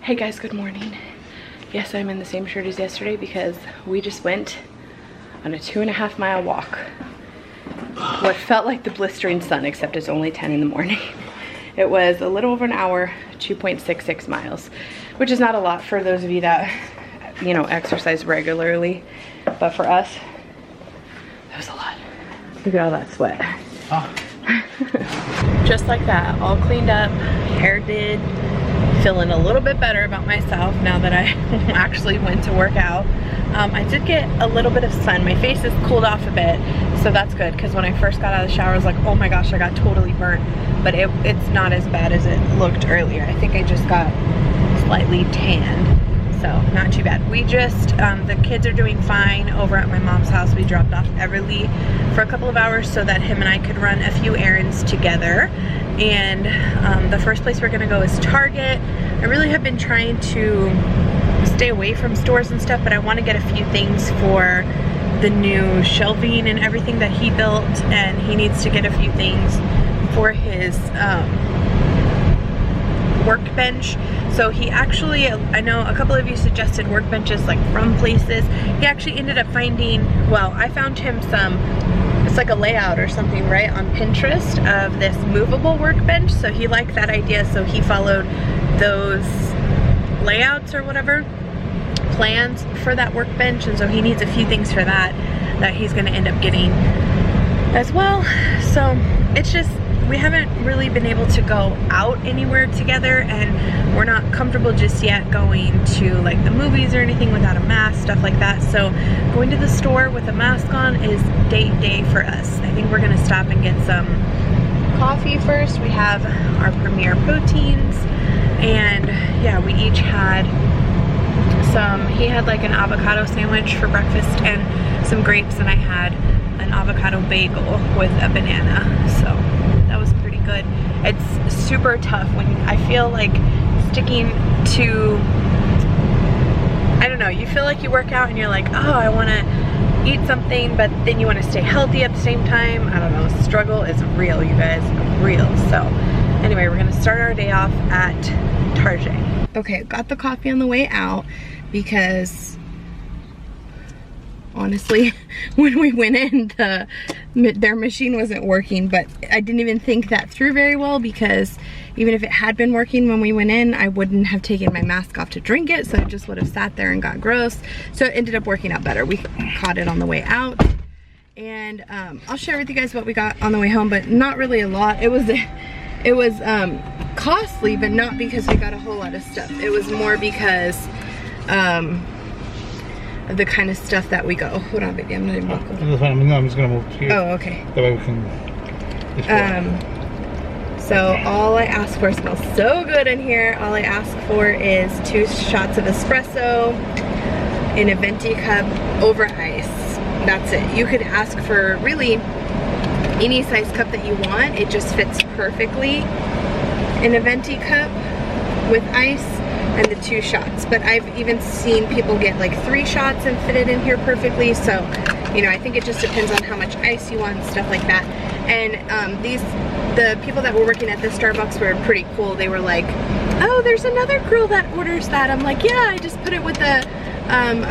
Hey guys, good morning. Yes, I'm in the same shirt as yesterday because we just went on a 2.5 mile walk. What felt like the blistering sun, except it's only 10 in the morning. It was a little over an hour, 2.66 miles, which is not a lot for those of you that, you know, exercise regularly. But for us, that was a lot. Look at all that sweat. Oh. Just like that, all cleaned up, hair did. Feeling a little bit better about myself now that I actually went to work out. I did get a little bit of sun. My face has cooled off a bit, so that's good, because when I first got out of the shower I was like, oh my gosh, I got totally burnt. But it's not as bad as it looked earlier. I think I just got slightly tanned, so not too bad. We just, the kids are doing fine over at my mom's house. We dropped off Everly for a couple of hours so that him and I could run a few errands together. And the first place we're gonna go is Target. I really have been trying to stay away from stores and stuff, but I want to get a few things for the new shelving and everything that he built, and he needs to get a few things for his workbench. So he actually, I know a couple of you suggested workbenches like from places. He actually ended up finding, well, I found him some, it's like a layout or something, right, on Pinterest of this movable workbench. So he liked that idea, so he followed those layouts or whatever, plans for that workbench, and so he needs a few things for that he's gonna end up getting as well. So it's just, we haven't really been able to go out anywhere together, and we're not comfortable just yet going to like the movies or anything without a mask, stuff like that. So going to the store with a mask on is date day for us. I think we're gonna stop and get some coffee first. We have our Premier proteins, and yeah, we each had some, he had like an avocado sandwich for breakfast and some grapes, and I had an avocado bagel with a banana. So that was pretty good. It's super tough when I feel like sticking to, I don't know, you feel like you work out and you're like, oh, I want to eat something, but then you want to stay healthy at the same time. I don't know, struggle is real, you guys, real. So anyway, we're gonna start our day off at Target. Okay, got the coffee on the way out because honestly, when we went in, their machine wasn't working, but I didn't even think that through very well, because even if it had been working when we went in, I wouldn't have taken my mask off to drink it, so it just would have sat there and got gross. So it ended up working out better. We caught it on the way out, and I'll share with you guys what we got on the way home, but not really a lot. It was costly, but not because we got a whole lot of stuff. It was more because of the kind of stuff that we go. Hold on, baby, I'm not even walking. No, I'm just gonna move here. Oh, okay. That way we can. So all I ask for, smells so good in here. All I ask for is 2 shots of espresso in a venti cup over ice. That's it. You could ask for really any size cup that you want. It just fits perfectly in a venti cup with ice and the 2 shots. But I've even seen people get like 3 shots and fit it in here perfectly. So, you know, I think it just depends on how much ice you want and stuff like that. And the people that were working at the Starbucks were pretty cool. They were like, oh, there's another girl that orders that. I'm like, yeah, I just put it with a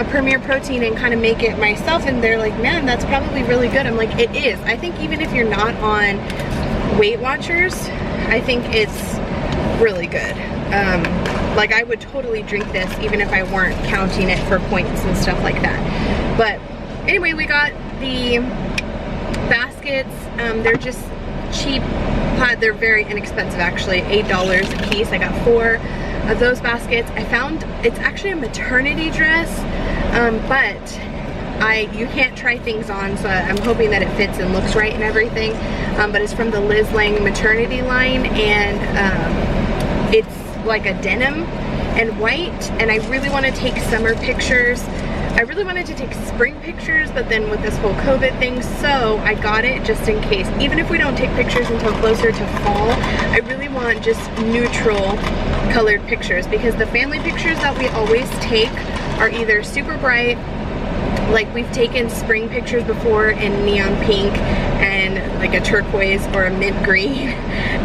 Premier protein and kind of make it myself. And they're like, man, that's probably really good. I'm like, it is. I think even if you're not on Weight Watchers, I think it's really good. Like, I would totally drink this even if I weren't counting it for points and stuff like that. But anyway, we got the baskets. They're just cheap. They're very inexpensive, actually, $8 a piece. I got 4 of those baskets. I found it's actually a maternity dress, but you can't try things on, so I'm hoping that it fits and looks right and everything. But it's from the Liz Lang maternity line, and it's like a denim and white, and I really want to take summer pictures. I really wanted to take spring pictures, but then with this whole COVID thing, so I got it just in case. Even if we don't take pictures until closer to fall, I really want just neutral colored pictures, because the family pictures that we always take are either super bright Like we've taken spring pictures before in neon pink and like a turquoise or a mint green.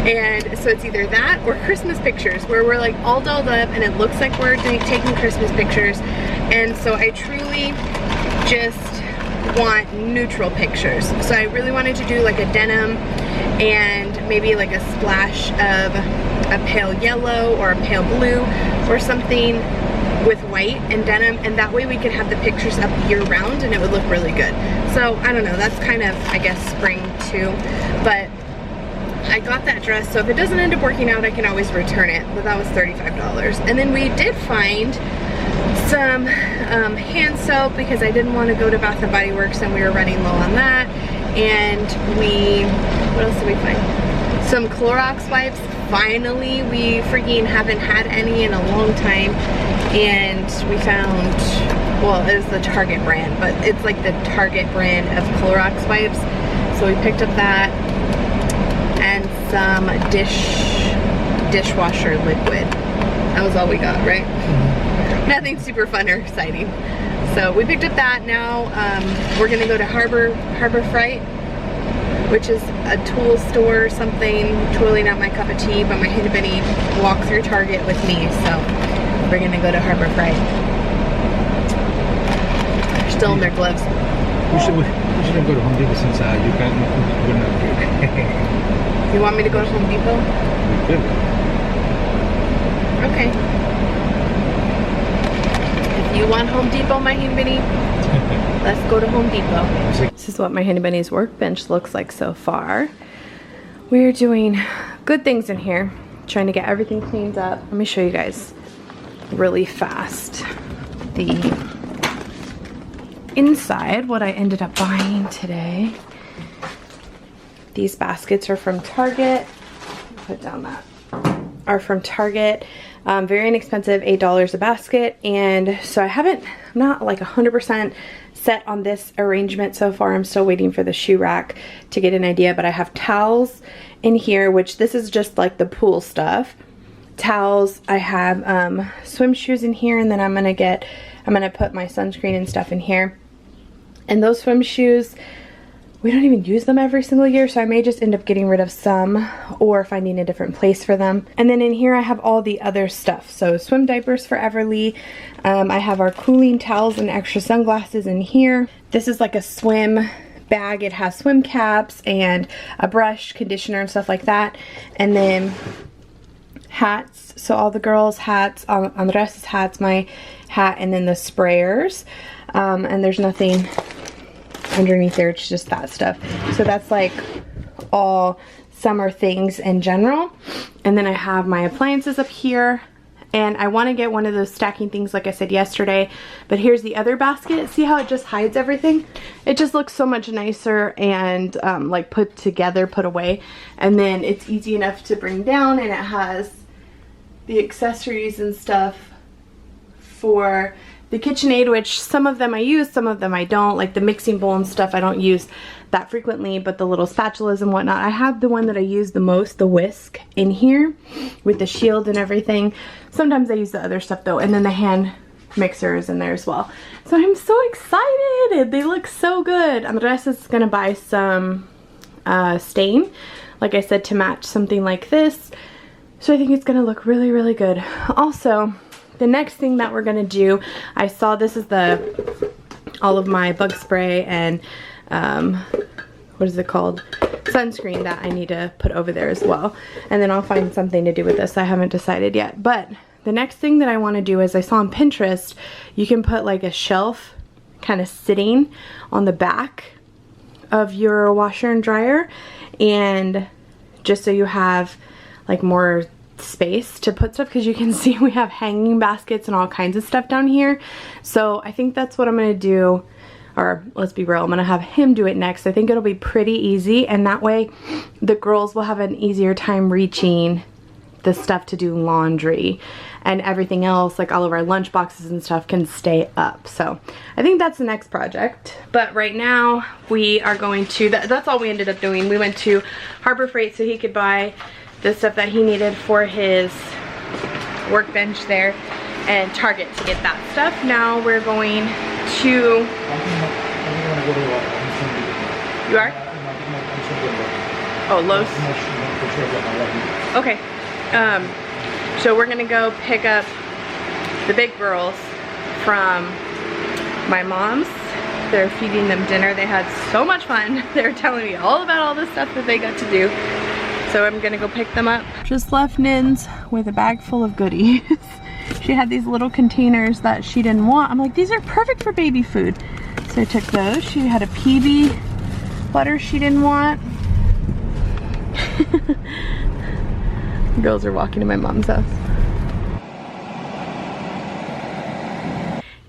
And so it's either that or Christmas pictures where we're like all dolled up and it looks like we're taking Christmas pictures. And so I truly just want neutral pictures. So I really wanted to do like a denim and maybe like a splash of a pale yellow or a pale blue or something with white and denim, and that way we could have the pictures up year round and it would look really good. So I don't know, that's kind of, I guess, spring too. But I got that dress, so if it doesn't end up working out I can always return it, but that was $35. And then we did find some hand soap because I didn't want to go to Bath & Body Works and we were running low on that. And what else did we find? Some Clorox wipes. Finally, we freaking haven't had any in a long time. And we found, well, it was the Target brand, but it's like the Target brand of Clorox wipes. So we picked up that and some dishwasher liquid. That was all we got, right? Nothing super fun or exciting. So we picked up that. Now we're gonna go to Harbor Freight, which is a tool store or something. Totally not my cup of tea, but my Henny Benny walked through Target with me, so we're gonna go to Harbor Freight. They're still in their gloves. We shouldn't go to Home Depot since you got enough. You want me to go to Home Depot? We could. Okay. If you want Home Depot, my Henny Benny, let's go to Home Depot. This is what my Henny Benny's workbench looks like so far. We're doing good things in here, trying to get everything cleaned up. Let me show you guys really fast the inside, what I ended up buying today. These baskets are from Target. Put down that. Are from Target. Very inexpensive, $8 a basket. And so I'm not like 100% set on this arrangement so far. I'm still waiting for the shoe rack to get an idea, but I have towels in here, which this is just like the pool stuff. Towels, I have swim shoes in here, and then I'm gonna put my sunscreen and stuff in here. And those swim shoes, we don't even use them every single year, so I may just end up getting rid of some or finding a different place for them. And then in here I have all the other stuff. So swim diapers for Everly. I have our cooling towels and extra sunglasses in here. This is like a swim bag. It has swim caps and a brush, conditioner, and stuff like that. And then hats, so all the girls' hats, Andres' hats, my hat, and then the sprayers. And there's nothing underneath there, it's just that stuff. So that's like all summer things in general. And then I have my appliances up here, and I want to get one of those stacking things like I said yesterday, but here's the other basket. See how it just hides everything? It just looks so much nicer and like put together, put away, and then it's easy enough to bring down, and it has the accessories and stuff for the KitchenAid, which some of them I use, some of them I don't. Like the mixing bowl and stuff I don't use that frequently, but the little spatulas and whatnot, I have the one that I use the most, the whisk, in here with the shield and everything. Sometimes I use the other stuff though, and then the hand mixer is in there as well. So I'm so excited. They look so good. Andres is gonna buy some stain, like I said, to match something like this. So I think it's gonna look really, really good. Also, the next thing that we're gonna do, I saw this is all of my bug spray and what is it called? Sunscreen that I need to put over there as well. And then I'll find something to do with this. I haven't decided yet. But the next thing that I want to do is, I saw on Pinterest, you can put like a shelf kind of sitting on the back of your washer and dryer, and just so you have like more space to put stuff, because you can see we have hanging baskets and all kinds of stuff down here. So I think that's what I'm gonna do, or let's be real, I'm gonna have him do it next. I think it'll be pretty easy, and that way the girls will have an easier time reaching the stuff to do laundry, and everything else, like all of our lunch boxes and stuff, can stay up. So I think that's the next project. But right now we are going to, that's all we ended up doing. We went to Harbor Freight so he could buy the stuff that he needed for his workbench there, and Target to get that stuff. Now we're going to... You are? Oh, Lowe's? Okay. So we're gonna go pick up the big girls from my mom's. They're feeding them dinner. They had so much fun. They're telling me all about all the stuff that they got to do. So I'm gonna go pick them up. Just left Nins with a bag full of goodies. She had these little containers that she didn't want. I'm like, these are perfect for baby food. So I took those. She had a PB butter she didn't want. The girls are walking to my mom's house.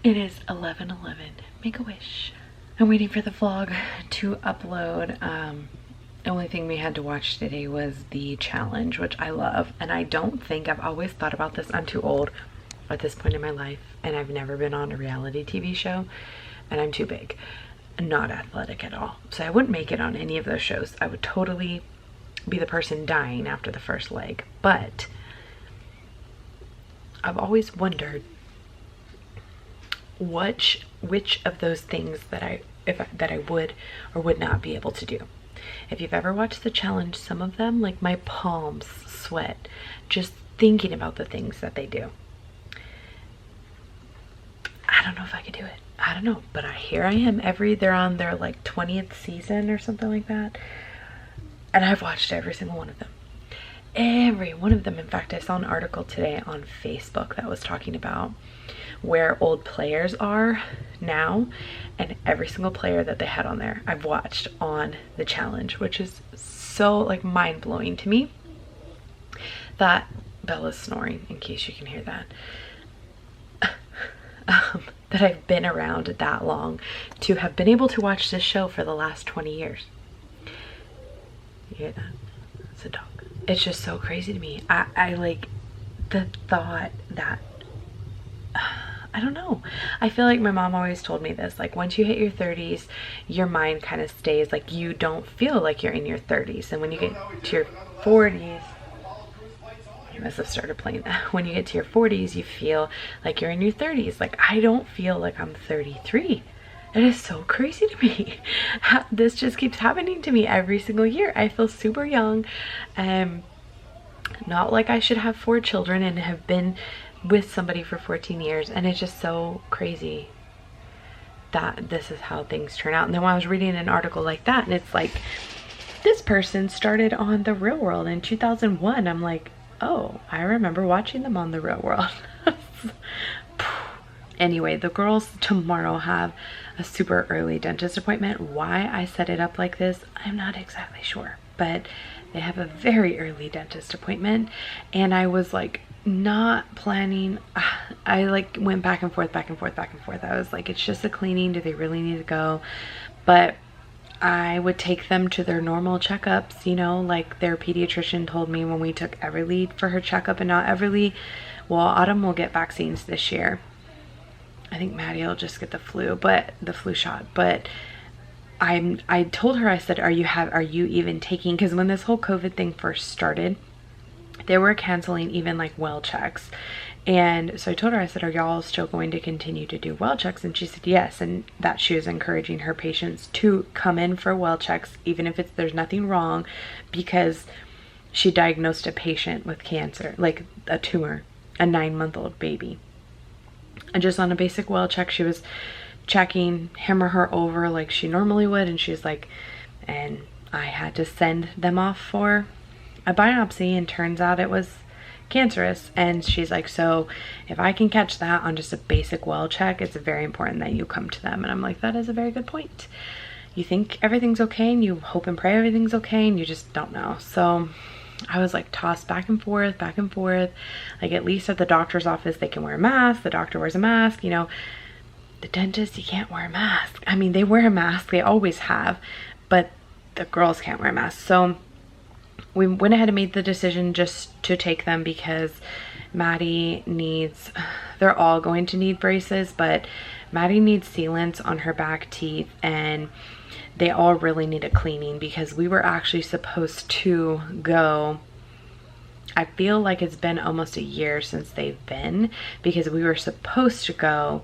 It is 11:11. Make a wish. I'm waiting for the vlog to upload. The only thing we had to watch today was the challenge, which I love. And I don't think, I've always thought about this, I'm too old at this point in my life, and I've never been on a reality TV show, and I'm too big. Not athletic at all. So I wouldn't make it on any of those shows. I would totally be the person dying after the first leg. But I've always wondered which of those things that I would or would not be able to do. If you've ever watched the challenge, some of them, like, my palms sweat just thinking about the things that they do. I don't know if I could do it. I don't know, but here I am. They're on their like 20th season or something like that. And I've watched every single one of them. Every one of them. In fact, I saw an article today on Facebook that was talking about where old players are now, and every single player that they had on there I've watched on the challenge, which is so like mind-blowing to me. That Bella's snoring, in case you can hear that. That I've been around that long to have been able to watch this show for the last 20 years. You hear that? It's a dog. It's just so crazy to me. I like the thought that, I don't know. I feel like my mom always told me this, like, once you hit your 30s, your mind kind of stays, like, you don't feel like you're in your 30s. And when you get to your 40s, I must have started playing that. When you get to your 40s, you feel like you're in your 30s. Like, I don't feel like I'm 33. It is so crazy to me. This just keeps happening to me every single year. I feel super young. Not like I should have 4 children and have been with somebody for 14 years. And it's just so crazy that this is how things turn out. And then when I was reading an article like that, and it's like, this person started on The Real World in 2001. I'm like, oh, I remember watching them on The Real World. Anyway, the girls tomorrow have a super early dentist appointment. Why I set it up like this, I'm not exactly sure, but they have a very early dentist appointment, and I was like not planning. I like went back and forth. I was like, it's just a cleaning. Do they really need to go? But I would take them to their normal checkups, you know, like their pediatrician told me when we took Everly for her checkup, and not Everly. Well, Autumn will get vaccines this year. I think Maddie will just get the flu shot. But I told her, I said, are you even taking, because when this whole COVID thing first started, they were canceling even like well checks. And so I told her, I said, are y'all still going to continue to do well checks? And she said yes, and that she was encouraging her patients to come in for well checks, even if there's nothing wrong, because she diagnosed a patient with cancer, like a tumor, a 9-month-old baby. And just on a basic well check, she was checking him or her over like she normally would, and she's like, and I had to send them off for a biopsy, and turns out it was cancerous. And she's like, so if I can catch that on just a basic well check, it's very important that you come to them. And I'm like, that is a very good point. You think everything's okay, and you hope and pray everything's okay, and you just don't know. So I was like tossed back and forth. Like, at least at the doctor's office they can wear a mask, the doctor wears a mask, you know. The dentist, you can't wear a mask. I mean, they wear a mask, they always have, but the girls can't wear a mask. So we went ahead and made the decision just to take them, because Maddie needs, they're all going to need braces, but Maddie needs sealants on her back teeth, and they all really need a cleaning, because we were actually supposed to go, I feel like it's been almost a year since they've been, because we were supposed to go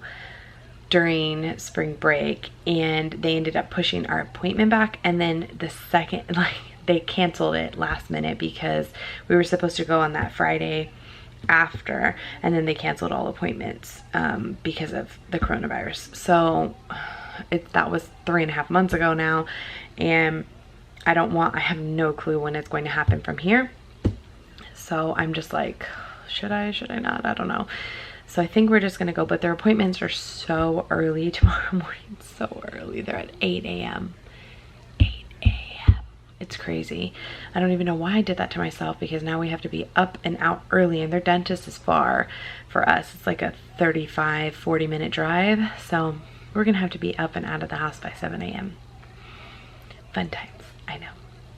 during spring break, and they ended up pushing our appointment back, and then the second, like, they canceled it last minute because we were supposed to go on that Friday after, and then they canceled all appointments because of the coronavirus. So that was 3.5 months ago now, and I have no clue when it's going to happen from here. So I'm just like, should I not? I don't know. So I think we're just gonna go, but their appointments are so early tomorrow morning, so early. They're at 8 a.m. 8 a.m. It's crazy. I don't even know why I did that to myself, because now we have to be up and out early, and their dentist is far for us. It's like a 35-40 minute drive. So we're gonna have to be up and out of the house by 7 a.m. Fun times, I know.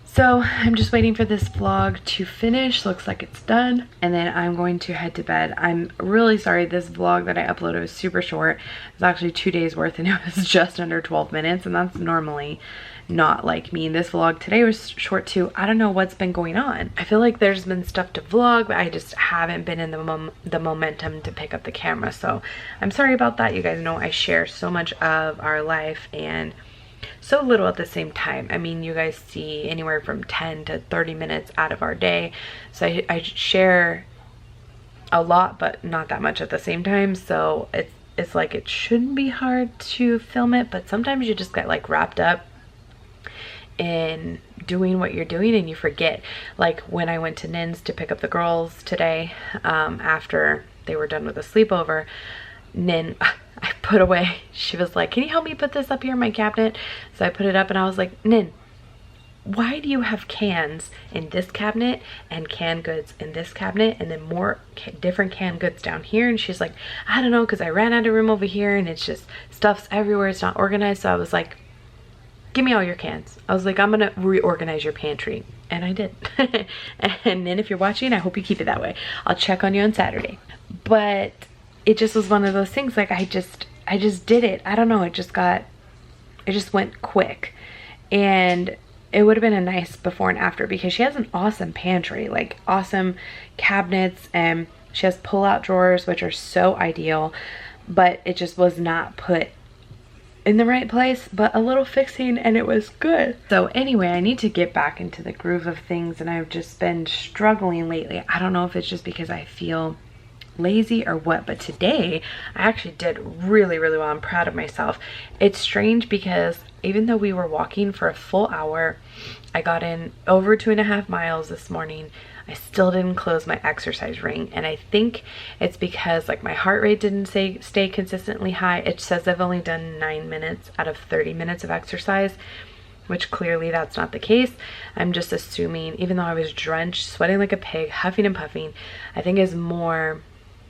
So I'm just waiting for this vlog to finish. Looks like it's done. And then I'm going to head to bed. I'm really sorry, this vlog that I uploaded was super short. It's actually 2 days worth, and it was just under 12 minutes. And that's normally not like me. This vlog today was short too. I don't know what's been going on. I feel like there's been stuff to vlog, but I just haven't been in the momentum to pick up the camera. So I'm sorry about that. You guys know I share so much of our life and so little at the same time. I mean, you guys see anywhere from 10 to 30 minutes out of our day. So I share a lot, but not that much at the same time. So it's like, it shouldn't be hard to film it, but sometimes you just get like wrapped up in doing what you're doing and you forget. Like when I went to Nin's to pick up the girls today, after they were done with a sleepover, Nin, I put away, she was like, can you help me put this up here in my cabinet? So I put it up and I was like, Nin, why do you have cans in this cabinet and canned goods in this cabinet and then more different canned goods down here? And she's like, I don't know, because I ran out of room over here and it's just stuff's everywhere, it's not organized. So I was like, give me all your cans. I was like, I'm gonna reorganize your pantry. And I did. And then if you're watching, I hope you keep it that way. I'll check on you on Saturday. But it just was one of those things, like I just did it. I don't know, it just went quick. And it would have been a nice before and after, because she has an awesome pantry, like awesome cabinets, and she has pull-out drawers, which are so ideal, but it just was not put in the right place, but a little fixing and it was good. So anyway, I need to get back into the groove of things, and I've just been struggling lately. I don't know if it's just because I feel lazy or what, but today I actually did really well. I'm proud of myself. It's strange because even though we were walking for a full hour, I got in over 2.5 miles this morning, I still didn't close my exercise ring. And I think it's because like my heart rate didn't stay consistently high. It says I've only done 9 minutes out of 30 minutes of exercise, which clearly that's not the case. I'm just assuming, even though I was drenched, sweating like a pig, huffing and puffing, I think is more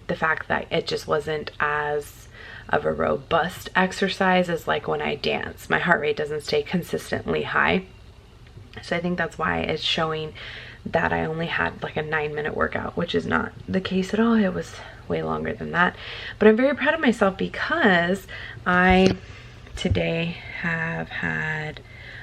the fact that it just wasn't as of a robust exercise as like when I dance. My heart rate doesn't stay consistently high. So I think that's why it's showing that I only had like a 9-minute workout, which is not the case at all. It was way longer than that. But I'm very proud of myself because I today have had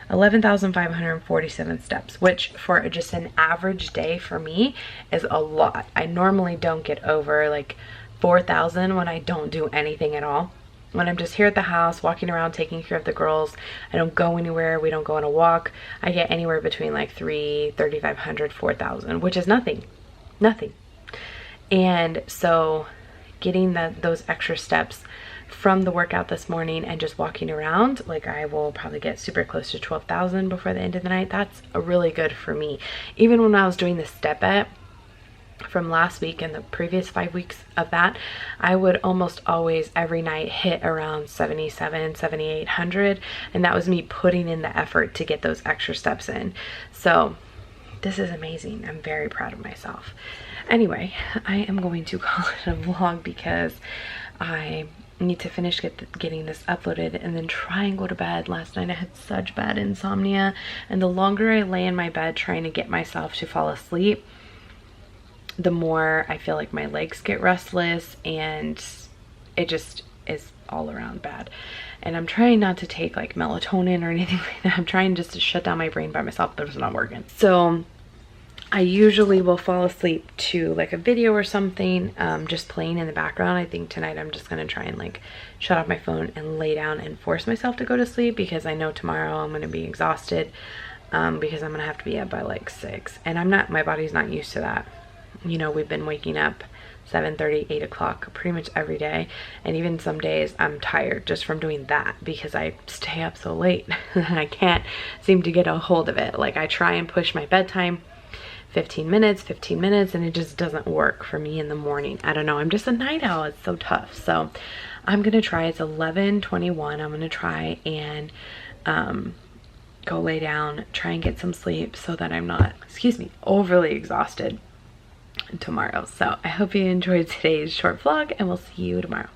11,547 steps, which for just an average day for me is a lot. I normally don't get over like 4,000 when I don't do anything at all. When I'm just here at the house, walking around, taking care of the girls, I don't go anywhere, we don't go on a walk, I get anywhere between like 3,500, 4,000, which is nothing. And so getting those extra steps from the workout this morning and just walking around, like I will probably get super close to 12,000 before the end of the night. That's really good for me. Even when I was doing the step bet from last week and the previous 5 weeks of that, I would almost always every night hit around 7,800, and that was me putting in the effort to get those extra steps in. So this is amazing. I'm very proud of myself. Anyway, I am going to call it a vlog because I need to finish getting this uploaded and then try and go to bed. Last night I had such bad insomnia, and the longer I lay in my bed trying to get myself to fall asleep, the more I feel like my legs get restless, and it just is all around bad. And I'm trying not to take like melatonin or anything like that. I'm trying just to shut down my brain by myself, but it's not working. So I usually will fall asleep to like a video or something, just playing in the background. I think tonight I'm just gonna try and like shut off my phone and lay down and force myself to go to sleep, because I know tomorrow I'm gonna be exhausted, because I'm gonna have to be up by like 6, and my body's not used to that. You know, we've been waking up 7:30, 8 o'clock pretty much every day, and even some days I'm tired just from doing that because I stay up so late and I can't seem to get a hold of it. Like I try and push my bedtime 15 minutes, and it just doesn't work for me in the morning. I don't know, I'm just a night owl. It's so tough. So I'm gonna try. It's 11:21. I'm gonna try and go lay down, try and get some sleep so that I'm not, excuse me, overly exhausted tomorrow. So I hope you enjoyed today's short vlog, and we'll see you tomorrow.